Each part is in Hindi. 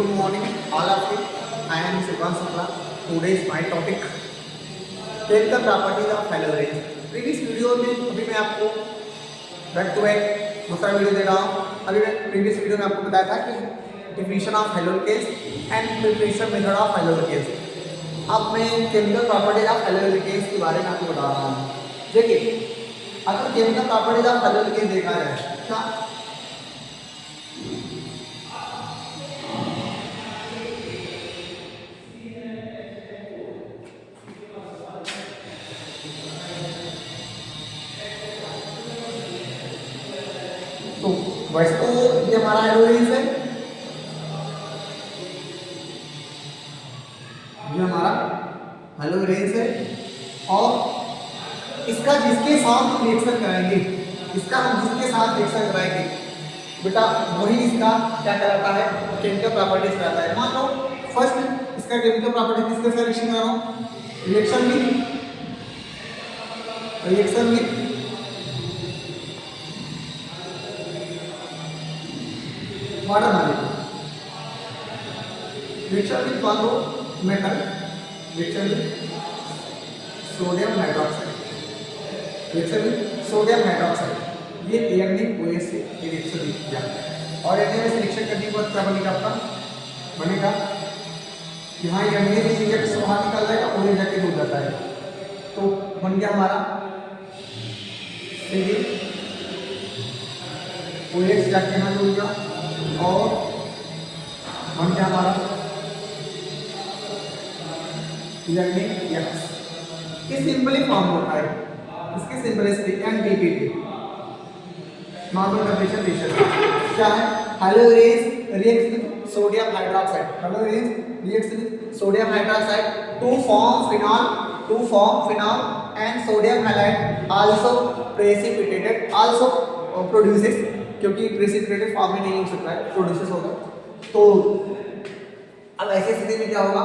Good morning, all of you. I am Sivan Sukla. Today is my topic. Chemical properties of halogens. Previous video में अभी मैं आपको बैक टू बैक दूसरा वीडियो दे रहा हूँ. अभी मैं प्रीवियस वीडियो में आपको बताया था कि definition of halogens and preparation method of halogens. अब मैं केमिकल प्रॉपर्टीज ऑफ हैलोजेन्स के बारे में आपको बता रहा हूँ. देखिए, अगर केमिकल प्रॉपर्टीज ऑफ हैलोजेन्स देखा जाए क्या तो वैसे तो ये हमारा हैलोजेंस है, ये हमारा हैलोजेंस है और इसका जिसके साथ हम रिएक्शन कराएंगे, इसका हम जिसके साथ रिएक्शन कराएंगे बेटा वही इसका क्या कहलाता है, केमिकल प्रॉपर्टीज कहलाता है. मान लो फर्स्ट इसका केमिकल प्रॉपर्टीज किसके साथ रिएक्शन करा रहा हूँ, reaction with water molecule, reaction with मान लो metal, reaction with sodium hydroxide, reaction with sodium hydroxide. ये NaOH से रिएक्शन किया और Na से रिएक्शन करने के बाद क्या बनेगा आपका, बनेगा यहाँ Na से इंजेक्ट बाहर निकल जाएगा और ये जाके डूब जाता है. तो बन गया हमारा OH जाके यहाँ डूब गया और बन गया हमारा NaX. ये सिंपली फॉर्म होता है, इसके simplicity NTPT normal temperature reaction क्या है. Halogens reacts with sodium hydroxide, halogens reacts with sodium hydroxide to form phenol and sodium halide also precipitated also produces, क्योंकि प्रेसिपिटेटेड फॉर्म में नहीं हो सकता है, प्रोड्यूसेस होगा. तो अब ऐसी स्थिति में क्या होगा,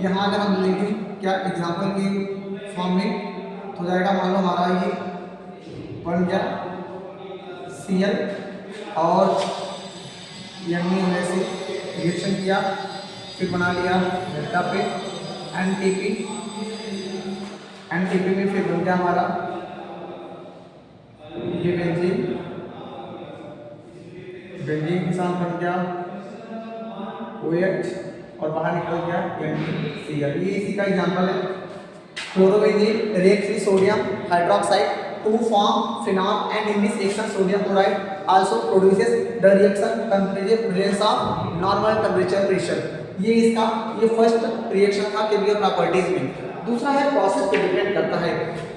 यहाँ अगर हम लेंगे क्या एग्जांपल की फॉर्म में तो जाएगा, मान लो हमारा ये बन गया Cl और Na से रिएक्शन किया, फिर बना लिया डेल्टा पे NTP में फिर बन गया हमारा ये बेंजीन के साथ बन गया OH और बाहर निकल गया NaCl. ये इसी का एग्जांपल है. Chlorobenzene reacts with sodium hydroxide to form phenol and in this reaction sodium chloride also produces the reaction temperature presence of normal temperature pressure. ये इसका ये फर्स्ट रिएक्शन था केमिकल प्रॉपर्टीज में. दूसरा है प्रोसेस पे डिपेंड करता है.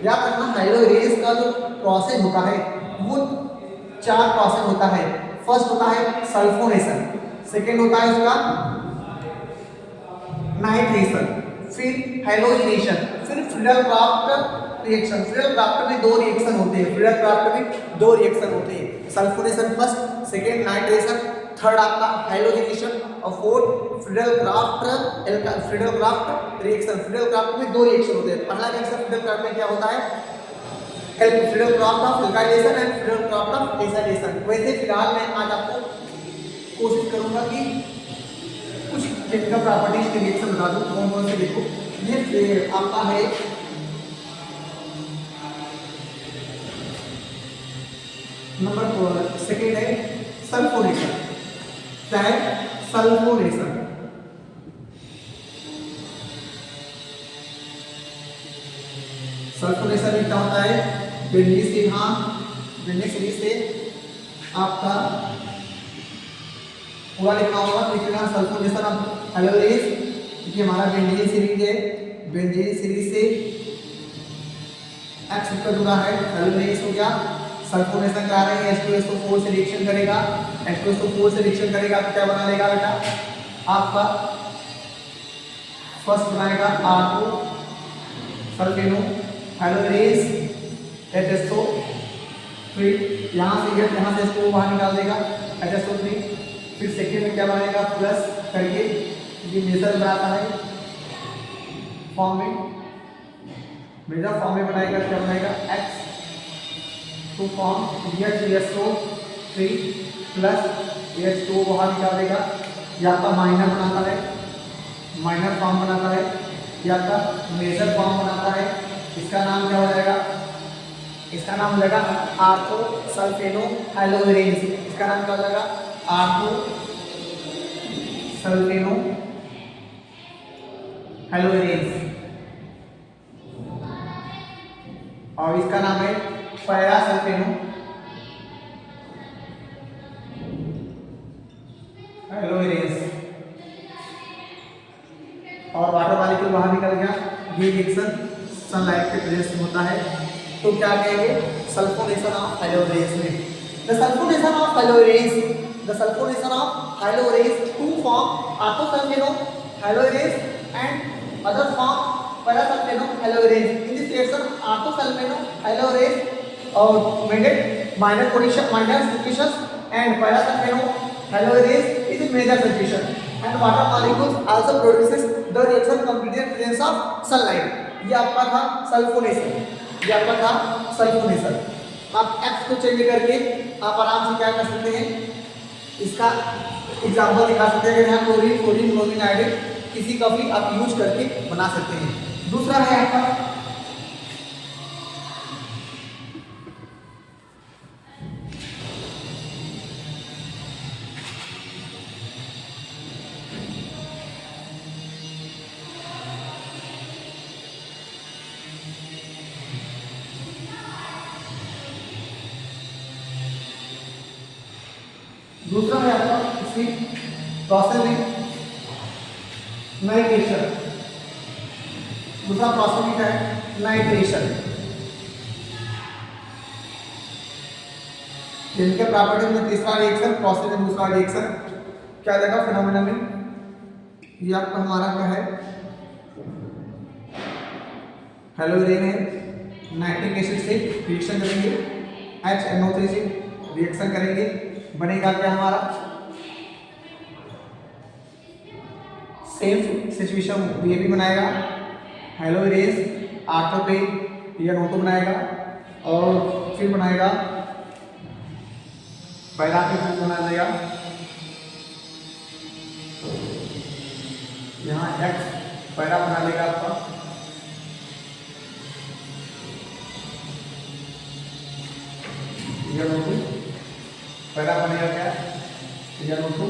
याद रखना हैलोजेंस का जो प्रोसेस होता है वो 4 प्रोसेस होता है. फर्स्ट होता है सल्फोनेशन, सेकेंड होता है उसका नाइट्रेशन, फिर हैलोजिनेशन, फिर फ्रीडल-क्राफ्ट रिएक्शन. फ्रीडल-क्राफ्ट में 2 रिएक्शन होते हैं, फ्रीडल-क्राफ्ट में 2 रिएक्शन होते हैं. Sulphonation first, second nitration, third आपका हैलोजिनेशन और फोर्थ फ्रीडल-क्राफ्ट रिएक्शन. फ्रीडल-क्राफ्ट में 2 रिएक्शन होते हैं. पहला रिएक्शन फ्रीडल-क्राफ्ट में क्या होता है, Friedel Craft of alkylation and Friedel Craft of acylation. वैसे फिलहाल मैं आज आपको कोशिश करूंगा कि कुछ केमिकल प्रॉपर्टीज के रिएक्शन बता दूं कौन कौन से. देखो ये आपका है नंबर सेकेंड है सल्फोनेशन. क्या है सल्फोनेशन. सल्फोनेशन में क्या होता है, बेंजीन से यहाँ बेंजीन सीरीज से आपका पूरा लिखा होगा तो लिखना सल्फोनेशन ऑफ हैलोजेंस. ये हमारा बेंजीन सीरीज है, बेंजीन सीरीज से X उत्तर जुड़ा है, हैलोजेंस हो गया. सल्फोनेशन करा रहे हैं, H2SO4 से रिएक्शन करेगा, H2SO4 से रिएक्शन करेगा तो क्या बना लेगा बेटा आपका फर्स्ट बनाएगा R2 सल्फेनो हैलोजेंस HSO3, यहाँ से H2O बाहर निकाल देगा HSO3. फिर सेकेंड में क्या बनाएगा प्लस करके ये मेजर बनाता है फॉर्म में, मेजर फॉर्म में बनाएगा, क्या बनाएगा X to form HSO3 plus H2O बाहर निकाल देगा ये आपका माइनर बनाता है, माइनर फॉर्म बनाता है। ये आपका मेजर फॉर्म बनाता है। इसका नाम क्या हो जाएगा? इसका नाम हो जाएगा आर्थो सल्फेनो हेलोइरेज। इसका नाम क्या हो जाएगा? आर्थो सल्फेनो हेलोइरेज। और इसका नाम है पैरा सल्फेनो हेलोइरेज। और वाटर मॉलिक्यूल बाहर निकल गया। ये रिएक्शन सनलाइट के प्रेजेंस में होता है। तो क्या कहेंगे? सल्फोनेशन ऑफ हेलोइरेज में the sulphonation of haloarenes to form orthosulphono haloarenes and other form parasulphono haloarenes. In this reaction orthosulphono haloarenes और made minor substitutions and parasulphono haloarenes is major solution and water molecules also produces the reaction completed presence of sunlight। ये आपका था सल्फोनेशन। ये आपका था सल्फोनेशन। आप X को चेंज करके आप आराम से क्या कर सकते हैं? इसका एग्जांपल दिखा सकते हैं। यहाँ क्लोरीन, फ्लोरीन, ब्रोमीन, आयोडीन किसी का भी आप यूज करके बना सकते हैं। दूसरा है आपका इसी प्रोसेस में नाइट्रेशन। दूसरा प्रोसेस में क्या है? नाइट्रेशन। जिनके प्रॉपर्टी में तीसरा रिएक्शन, प्रोसेस में दूसरा रिएक्शन क्या देगा फिनोमेना में? ये आपका हमारा क्या है? हेलोइरेन है। नाइट्रिक एसिड से रिएक्शन करेंगे, HNO3 से रिएक्शन करेंगे, बनेगा क्या हमारा? सेम सिचुएशन ये भी बनाएगा। हेलोइरेज आर्थो पे या नोटो बनाएगा और फिर बनाएगा पैरा पे बना देगा। यहाँ X पैरा बना लेगा आपका। यह नोटो पैरा बनेगा क्या? यह नोटो।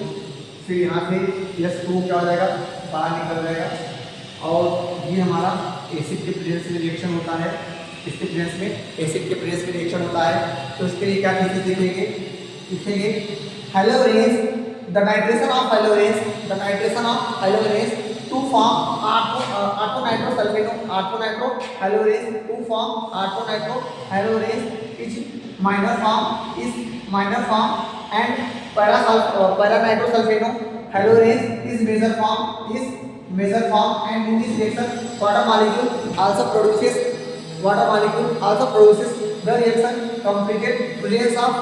फिर यहाँ से S2 क्या हो जाएगा? बाहर निकल जाएगा। और ये हमारा एसिड के प्रेजेंस में रिएक्शन होता है। इसके प्रेजेंस में एसिड के प्रेजेंस में रिएक्शन होता है। तो इसके लिए क्या थीसिस लिखेंगे? Haloarenes the nitration of haloarenes to form ortho nitro haloarenes to form ortho nitro haloarenes is minor form and para nitro sulphono haloarenes is major form and in this reaction water molecule also produces the reaction completed presence of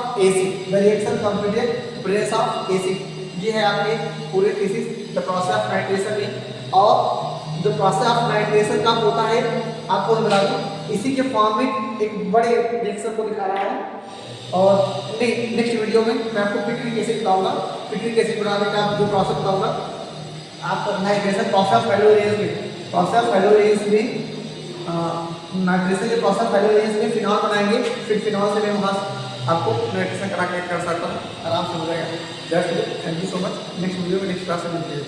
acid। ये है आपके पूरे thesis the process of nitration में। और जो प्रोसेस ऑफ नाइट्रेशन का होता है आपको मैं बता दूं, इसी के फॉर्म में एक बड़े रिएक्शन को दिखा रहा हूँ। और नेक्स्ट वीडियो में मैं आपको पिट्रिक एसिड बताऊंगा। पिट्रिक एसिड बनाने का जो प्रोसेस बताऊंगा आप नाइट्रेशन प्रोसेस हेलोइरेज में नाइट्रेशन के प्रोसेस हेलोइरेज में फिनॉल बनाएंगे। फिर फिनॉल से मैं वहाँ आपको नाइट्रेशन करा के कर सकता हूँ, आराम से हो जाएगा। That's it. Thank you so much. Next video में नेक्स्ट क्लास में मिलते हैं।